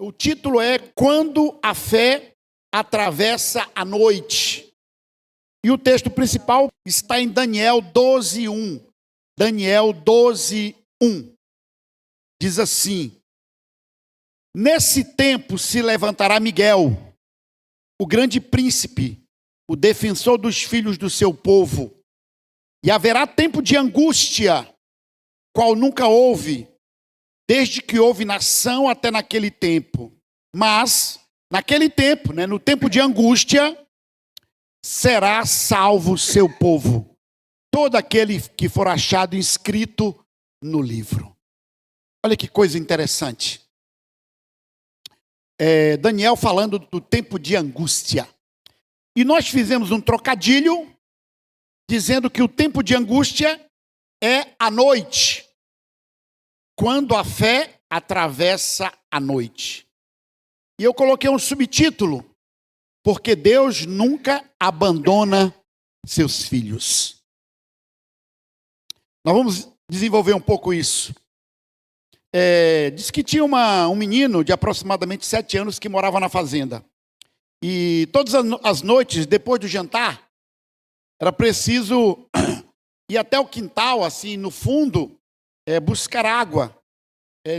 O título é Quando a Fé Atravessa a Noite. E o texto principal está em Daniel 12:1. Daniel 12:1. Diz assim: Nesse tempo se levantará Miguel, o grande príncipe, o defensor dos filhos do seu povo, e haverá tempo de angústia, qual nunca houve, desde que houve nação até naquele tempo. Mas, naquele tempo, no tempo de angústia, será salvo o seu povo, todo aquele que for achado inscrito no livro. Olha que coisa interessante. Daniel falando do tempo de angústia. E nós fizemos um trocadilho, dizendo que o tempo de angústia é a noite, quando a fé atravessa a noite. E eu coloquei um subtítulo, porque Deus nunca abandona seus filhos. Nós vamos desenvolver um pouco isso. Diz que tinha um menino de aproximadamente 7 anos que morava na fazenda. E todas as noites, depois do jantar, era preciso ir até o quintal, assim, no fundo, buscar água,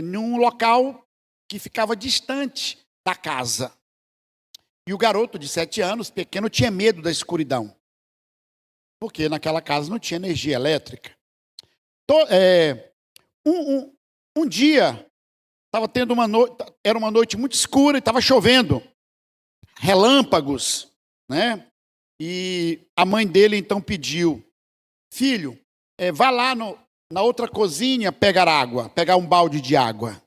num local que ficava distante da casa. E o garoto de 7 anos, pequeno, tinha medo da escuridão, porque naquela casa não tinha energia elétrica. Um dia, era uma noite muito escura e estava chovendo, relâmpagos, né? E a mãe dele então pediu: filho, vá lá na outra cozinha pegar um balde de água.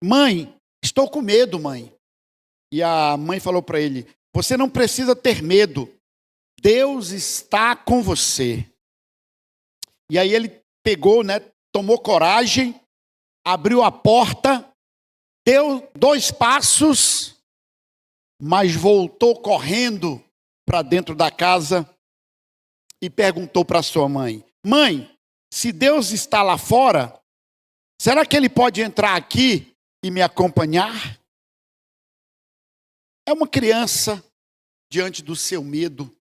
Mãe, estou com medo, mãe. E a mãe falou para ele: você não precisa ter medo, Deus está com você. E aí ele pegou, tomou coragem, abriu a porta, deu 2 passos, mas voltou correndo para dentro da casa e perguntou para sua mãe: mãe, se Deus está lá fora, será que ele pode entrar aqui e me acompanhar? É uma criança diante do seu medo.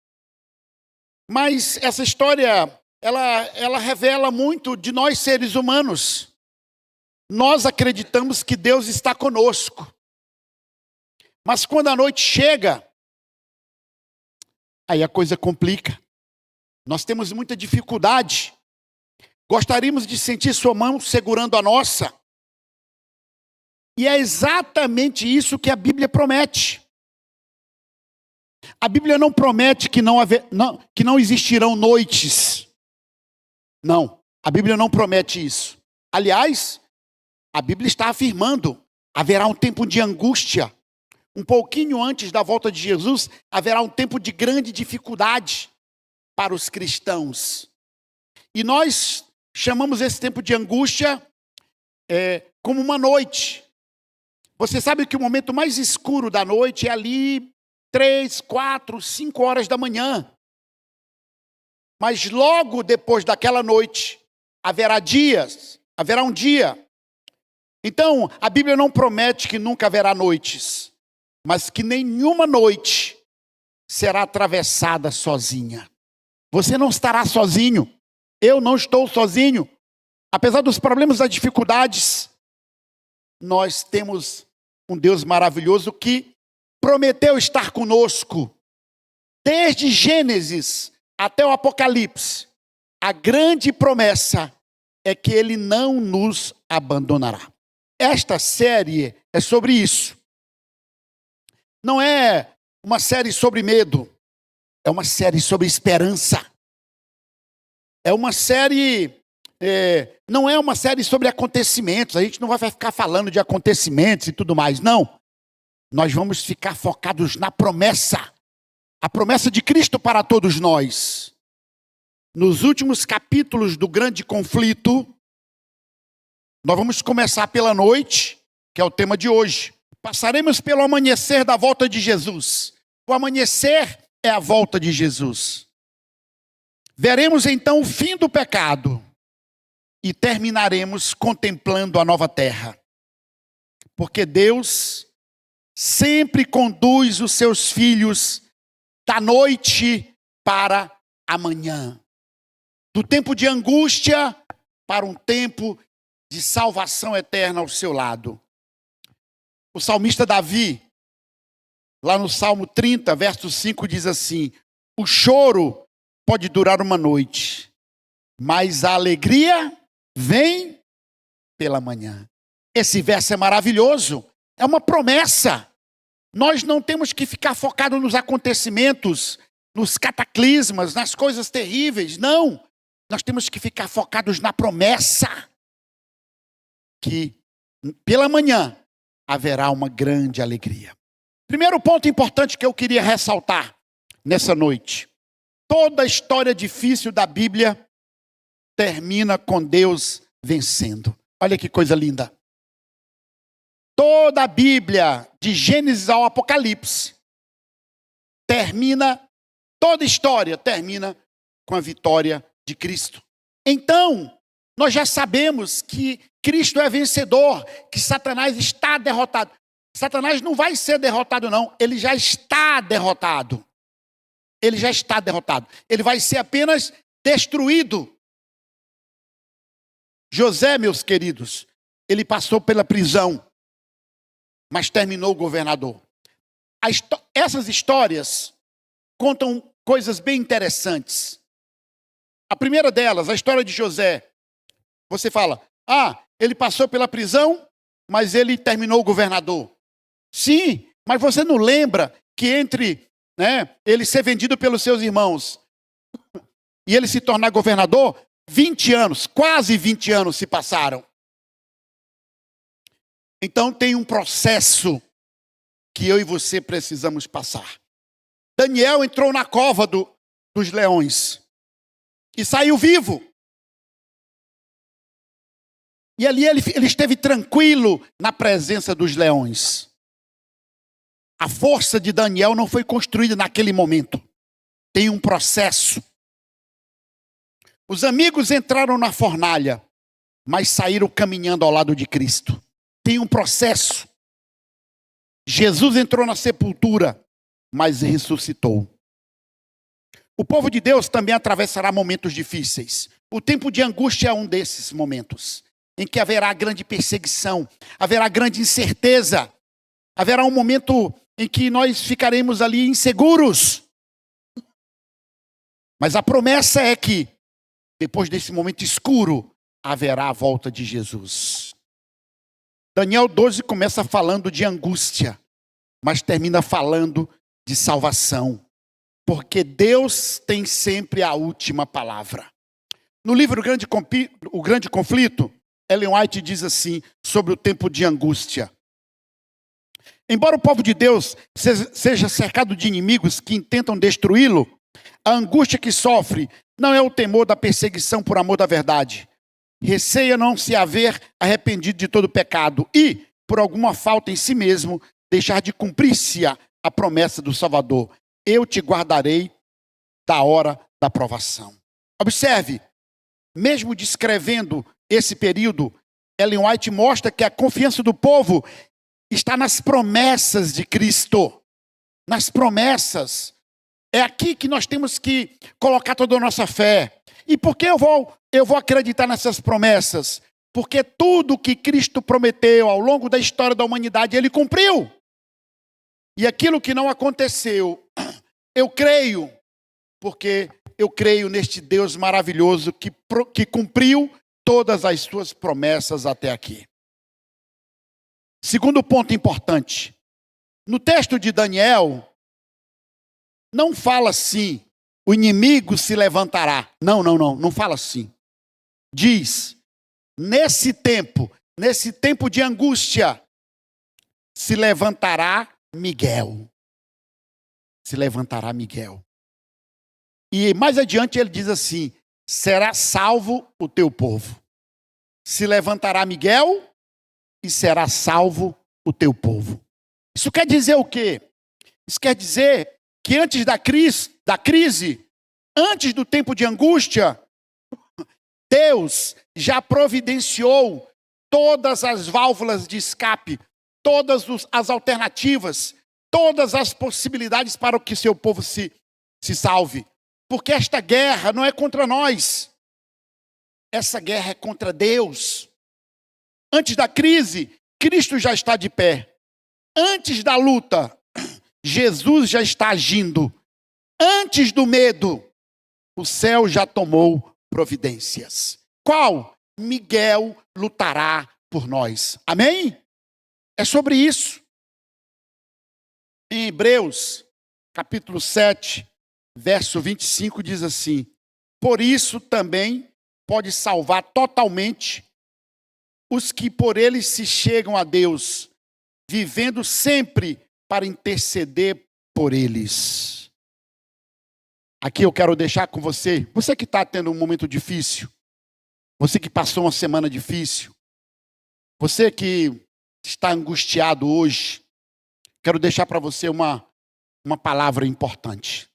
Mas essa história, ela revela muito de nós seres humanos. Nós acreditamos que Deus está conosco. Mas quando a noite chega, aí a coisa complica. Nós temos muita dificuldade. Gostaríamos de sentir sua mão segurando a nossa. E é exatamente isso que a Bíblia promete. A Bíblia não promete que não existirão noites. Não, a Bíblia não promete isso. Aliás, a Bíblia está afirmando: haverá um tempo de angústia. Um pouquinho antes da volta de Jesus, haverá um tempo de grande dificuldade para os cristãos. E nós chamamos esse tempo de angústia como uma noite. Você sabe que o momento mais escuro da noite é ali 3, 4, 5 horas da manhã. Mas logo depois daquela noite, haverá um dia. Então, a Bíblia não promete que nunca haverá noites, mas que nenhuma noite será atravessada sozinha. Você não estará sozinho. Eu não estou sozinho. Apesar dos problemas, das dificuldades, nós temos um Deus maravilhoso que prometeu estar conosco. Desde Gênesis até o Apocalipse, a grande promessa é que Ele não nos abandonará. Esta série é sobre isso. Não é uma série sobre medo, é uma série sobre esperança. É uma série, não é uma série sobre acontecimentos. A gente não vai ficar falando de acontecimentos e tudo mais, não. Nós vamos ficar focados na promessa. A promessa de Cristo para todos nós. Nos últimos capítulos do grande conflito, nós vamos começar pela noite, que é o tema de hoje. Passaremos pelo amanhecer da volta de Jesus. O amanhecer é a volta de Jesus. Veremos então o fim do pecado e terminaremos contemplando a nova terra. Porque Deus sempre conduz os seus filhos da noite para a manhã. Do tempo de angústia para um tempo de salvação eterna ao seu lado. O salmista Davi, lá no Salmo 30, verso 5, diz assim: o choro pode durar uma noite, mas a alegria vem pela manhã. Esse verso é maravilhoso, é uma promessa. Nós não temos que ficar focados nos acontecimentos, nos cataclismas, nas coisas terríveis, não. Nós temos que ficar focados na promessa que pela manhã haverá uma grande alegria. Primeiro ponto importante que eu queria ressaltar nessa noite: toda a história difícil da Bíblia termina com Deus vencendo. Olha que coisa linda. Toda a Bíblia, de Gênesis ao Apocalipse, toda a história termina com a vitória de Cristo. Então, nós já sabemos que Cristo é vencedor, que Satanás está derrotado. Satanás não vai ser derrotado, não. Ele já está derrotado. Ele já está derrotado. Ele vai ser apenas destruído. José, meus queridos, ele passou pela prisão, mas terminou governador. Essas histórias contam coisas bem interessantes. A primeira delas, a história de José. Você fala, ele passou pela prisão, mas ele terminou governador. Sim, mas você não lembra que entre ele ser vendido pelos seus irmãos e ele se tornar governador, 20 anos, quase 20 anos se passaram. Então tem um processo que eu e você precisamos passar. Daniel entrou na cova dos leões e saiu vivo. E ali ele esteve tranquilo na presença dos leões. A força de Daniel não foi construída naquele momento. Tem um processo. Os amigos entraram na fornalha, mas saíram caminhando ao lado de Cristo. Tem um processo. Jesus entrou na sepultura, mas ressuscitou. O povo de Deus também atravessará momentos difíceis. O tempo de angústia é um desses momentos, em que haverá grande perseguição, haverá grande incerteza, haverá um momento em que nós ficaremos ali inseguros. Mas a promessa é que, depois desse momento escuro, haverá a volta de Jesus. Daniel 12 começa falando de angústia, mas termina falando de salvação. Porque Deus tem sempre a última palavra. No livro O Grande Conflito, Ellen White diz assim sobre o tempo de angústia: embora o povo de Deus seja cercado de inimigos que intentam destruí-lo, a angústia que sofre não é o temor da perseguição por amor da verdade. Receia não se haver arrependido de todo pecado e, por alguma falta em si mesmo, deixar de cumprir-se a promessa do Salvador. Eu te guardarei da hora da provação. Observe, mesmo descrevendo esse período, Ellen White mostra que a confiança do povo está nas promessas de Cristo. Nas promessas. É aqui que nós temos que colocar toda a nossa fé. E por que eu vou acreditar nessas promessas? Porque tudo que Cristo prometeu ao longo da história da humanidade, Ele cumpriu. E aquilo que não aconteceu, eu creio, porque eu creio neste Deus maravilhoso que cumpriu todas as suas promessas até aqui. Segundo ponto importante. No texto de Daniel, não fala assim, o inimigo se levantará. Não fala assim. Diz, nesse tempo de angústia, se levantará Miguel. Se levantará Miguel. E mais adiante ele diz assim, será salvo o teu povo. Se levantará Miguel e será salvo o teu povo. Isso quer dizer o quê? Isso quer dizer que antes da crise, antes do tempo de angústia, Deus já providenciou todas as válvulas de escape as alternativas, todas as possibilidades para que seu povo se salve. Porque esta guerra não é contra nós. Essa guerra é contra Deus. Antes da crise, Cristo já está de pé. Antes da luta, Jesus já está agindo. Antes do medo, o céu já tomou providências. Qual? Miguel lutará por nós. Amém? É sobre isso. Em Hebreus, capítulo 7, verso 25, diz assim: por isso também pode salvar totalmente os que por eles se chegam a Deus, vivendo sempre para interceder por eles. Aqui eu quero deixar com você que está tendo um momento difícil, você que passou uma semana difícil, você que está angustiado hoje, quero deixar para você uma palavra importante.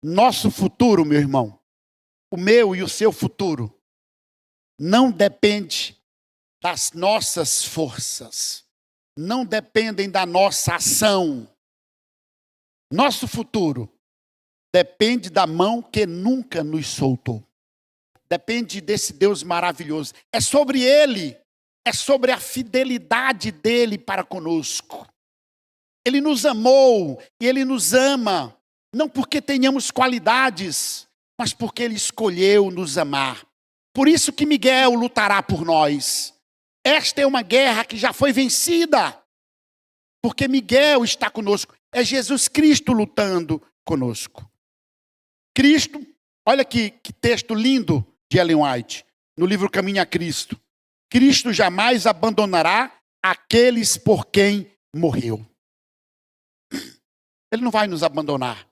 Nosso futuro, meu irmão, o meu e o seu futuro, não depende das nossas forças, não dependem da nossa ação. Nosso futuro depende da mão que nunca nos soltou. Depende desse Deus maravilhoso. É sobre Ele, é sobre a fidelidade dEle para conosco. Ele nos amou e Ele nos ama, não porque tenhamos qualidades, mas porque Ele escolheu nos amar. Por isso que Miguel lutará por nós. Esta é uma guerra que já foi vencida, porque Miguel está conosco. É Jesus Cristo lutando conosco. Cristo, olha que texto lindo de Ellen White, no livro Caminho a Cristo. Cristo jamais abandonará aqueles por quem morreu. Ele não vai nos abandonar.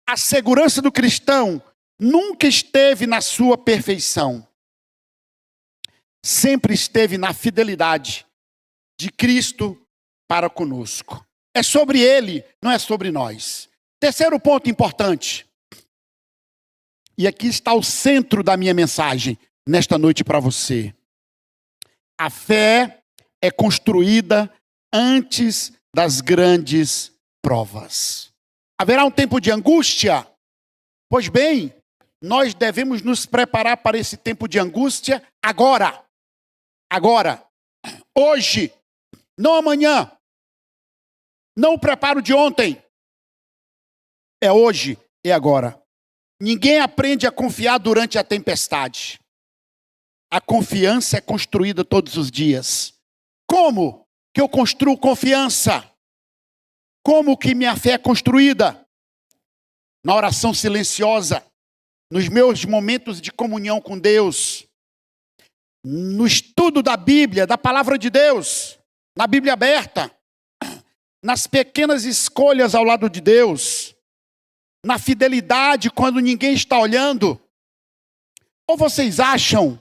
A segurança do cristão nunca esteve na sua perfeição. Sempre esteve na fidelidade de Cristo para conosco. É sobre Ele, não é sobre nós. Terceiro ponto importante. E aqui está o centro da minha mensagem nesta noite para você. A fé é construída antes das grandes provas. Haverá um tempo de angústia? Pois bem, nós devemos nos preparar para esse tempo de angústia agora. Agora. Hoje. Não amanhã. Não o preparo de ontem. É hoje e agora. Ninguém aprende a confiar durante a tempestade. A confiança é construída todos os dias. Como que eu construo confiança? Como que minha fé é construída? Na oração silenciosa, nos meus momentos de comunhão com Deus, no estudo da Bíblia, da palavra de Deus, na Bíblia aberta, nas pequenas escolhas ao lado de Deus, na fidelidade quando ninguém está olhando. Ou vocês acham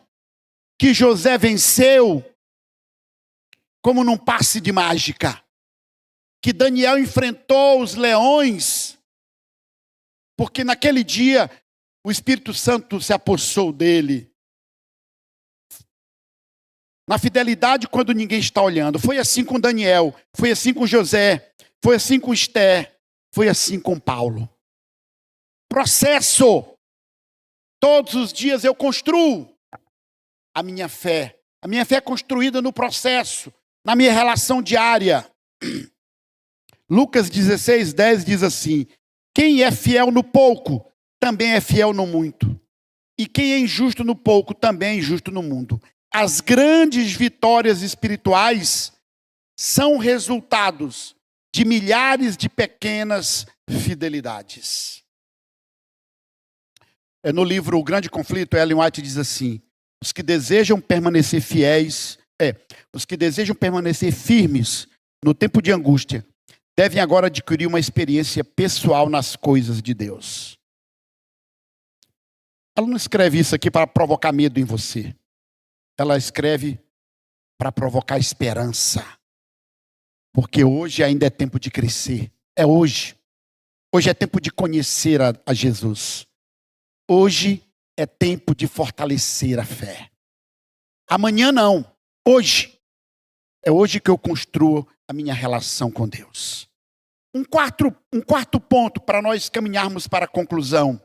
que José venceu como num passe de mágica? Que Daniel enfrentou os leões porque naquele dia o Espírito Santo se apossou dele? Na fidelidade quando ninguém está olhando. Foi assim com Daniel, foi assim com José, foi assim com Esther, foi assim com Paulo. Processo. Todos os dias eu construo a minha fé. A minha fé é construída no processo, na minha relação diária. Lucas 16:10 diz assim: quem é fiel no pouco, também é fiel no muito. E quem é injusto no pouco, também é injusto no mundo. As grandes vitórias espirituais são resultados de milhares de pequenas fidelidades. No livro O Grande Conflito, Ellen White diz assim: os que desejam permanecer os que desejam permanecer firmes no tempo de angústia, devem agora adquirir uma experiência pessoal nas coisas de Deus. Ela não escreve isso aqui para provocar medo em você. Ela escreve para provocar esperança. Porque hoje ainda é tempo de crescer. É hoje. Hoje é tempo de conhecer a Jesus. Hoje é tempo de fortalecer a fé. Amanhã não. Hoje. É hoje que eu construo a minha relação com Deus. Um quarto ponto para nós caminharmos para a conclusão.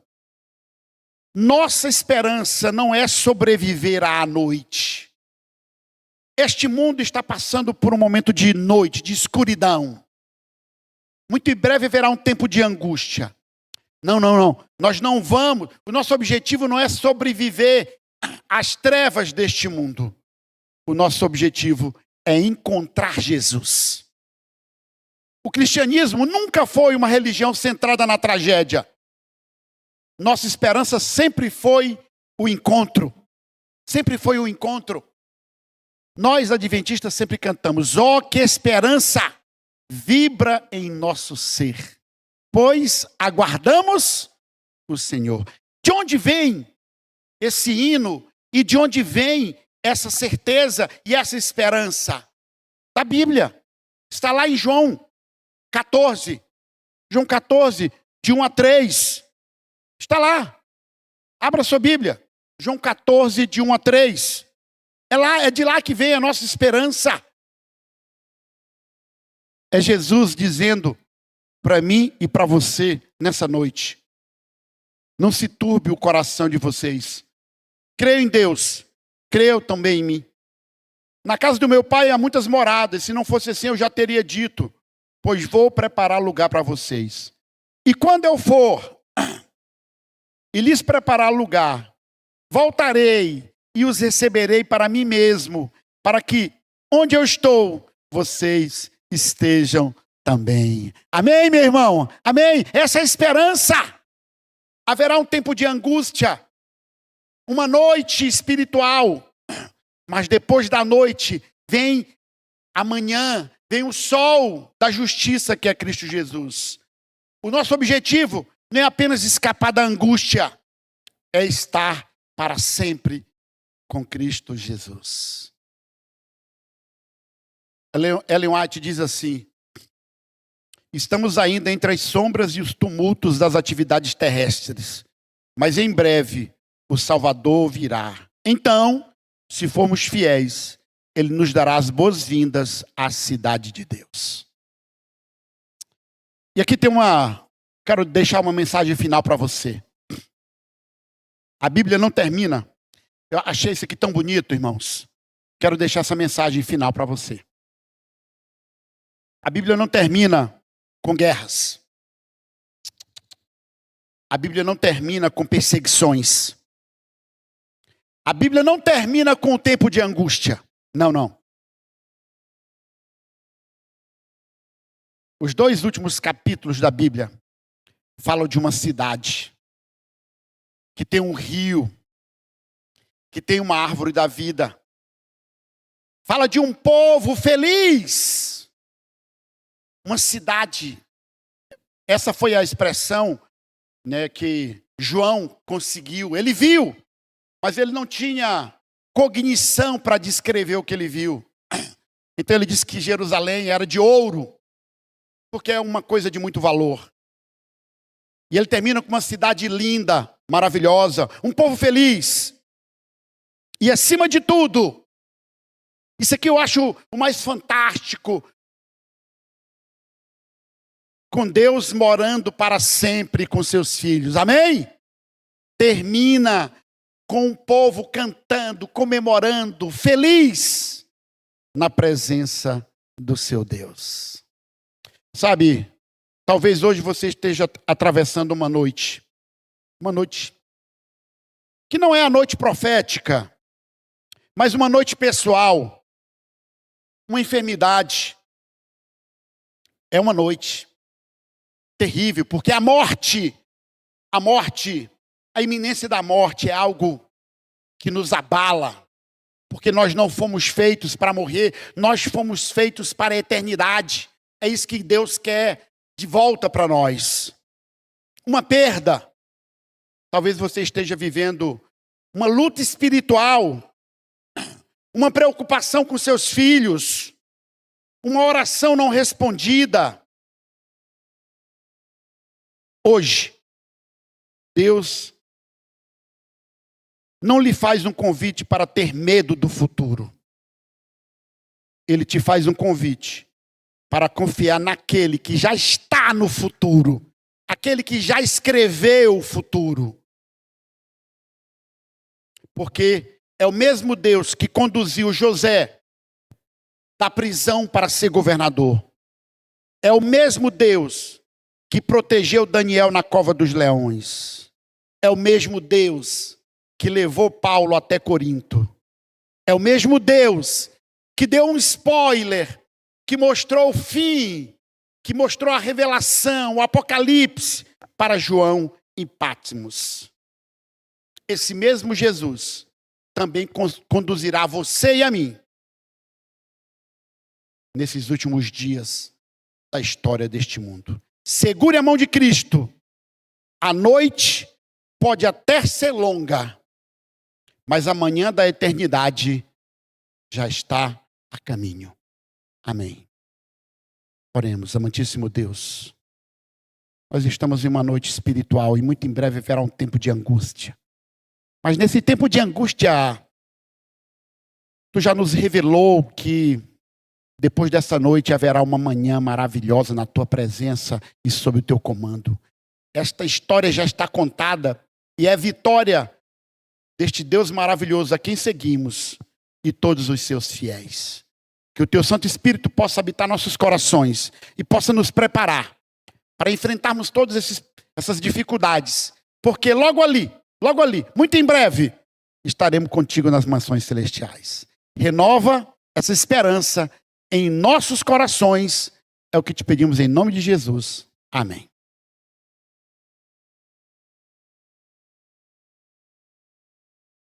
Nossa esperança não é sobreviver à noite. Este mundo está passando por um momento de noite, de escuridão. Muito em breve haverá um tempo de angústia. Não. Nós não vamos. O nosso objetivo não é sobreviver às trevas deste mundo. O nosso objetivo é encontrar Jesus. O cristianismo nunca foi uma religião centrada na tragédia. Nossa esperança sempre foi o encontro. Sempre foi o encontro. Nós, adventistas, sempre cantamos: ó, que esperança vibra em nosso ser, pois aguardamos o Senhor. De onde vem esse hino e de onde vem essa certeza e essa esperança? Da Bíblia. Está lá em João 14. João 14, de 1 a 3. Está lá. Abra sua Bíblia. João 14, de 1 a 3. É de lá que vem a nossa esperança. É Jesus dizendo para mim e para você nessa noite: não se turbe o coração de vocês. Creio em Deus, creio também em mim. Na casa do meu pai há muitas moradas. Se não fosse assim, eu já teria dito, pois vou preparar lugar para vocês. E quando eu for e lhes preparar lugar, voltarei e os receberei para mim mesmo, para que onde eu estou, vocês estejam também. Amém, meu irmão? Amém? Essa é a esperança. Haverá um tempo de angústia, uma noite espiritual, mas depois da noite vem a manhã, vem o sol da justiça, que é Cristo Jesus. O nosso objetivo não é apenas escapar da angústia, é estar para sempre com Cristo Jesus. Ellen White diz assim: estamos ainda entre as sombras e os tumultos das atividades terrestres, mas em breve o Salvador virá. Então, se formos fiéis, Ele nos dará as boas-vindas à cidade de Deus. E aqui quero deixar uma mensagem final para você. A Bíblia não termina. Eu achei isso aqui tão bonito, irmãos. Quero deixar essa mensagem final para você. A Bíblia não termina com guerras. A Bíblia não termina com perseguições. A Bíblia não termina com o tempo de angústia. Não. Os 2 últimos capítulos da Bíblia falam de uma cidade que tem um rio, que tem uma árvore da vida. Fala de um povo feliz. Uma cidade. Essa foi a expressão, né, que João conseguiu. Ele viu, mas ele não tinha cognição para descrever o que ele viu. Então ele disse que Jerusalém era de ouro, porque é uma coisa de muito valor. E ele termina com uma cidade linda, maravilhosa, um povo feliz. E acima de tudo, isso aqui eu acho o mais fantástico, com Deus morando para sempre com seus filhos. Amém? Termina com o povo cantando, comemorando, feliz na presença do seu Deus. Sabe, talvez hoje você esteja atravessando uma noite que não é a noite profética, mas uma noite pessoal, uma enfermidade. É uma noite terrível, porque a iminência da morte é algo que nos abala, porque nós não fomos feitos para morrer, nós fomos feitos para a eternidade. É isso que Deus quer de volta para nós. Uma perda. Talvez você esteja vivendo uma luta espiritual, uma preocupação com seus filhos, uma oração não respondida. Hoje, Deus não lhe faz um convite para ter medo do futuro. ele te faz um convite para confiar naquele que já está no futuro, aquele que já escreveu o futuro. Porque é o mesmo Deus que conduziu José da prisão para ser governador. É o mesmo Deus que protegeu Daniel na cova dos leões. É o mesmo Deus que levou Paulo até Corinto. É o mesmo Deus que deu um spoiler, que mostrou o fim, que mostrou a revelação, o Apocalipse para João em Patmos. Esse mesmo Jesus também conduzirá você e a mim nesses últimos dias da história deste mundo. Segure a mão de Cristo. A noite pode até ser longa, mas a manhã da eternidade já está a caminho. Amém. Oremos, amantíssimo Deus. Nós estamos em uma noite espiritual e muito em breve haverá um tempo de angústia. Mas nesse tempo de angústia, tu já nos revelou que depois dessa noite haverá uma manhã maravilhosa na tua presença e sob o teu comando. Esta história já está contada e é a vitória deste Deus maravilhoso a quem seguimos e todos os seus fiéis. Que o teu Santo Espírito possa habitar nossos corações e possa nos preparar para enfrentarmos todas essas dificuldades. Porque logo ali, muito em breve, estaremos contigo nas mansões celestiais. Renova essa esperança em nossos corações. É o que te pedimos em nome de Jesus. Amém.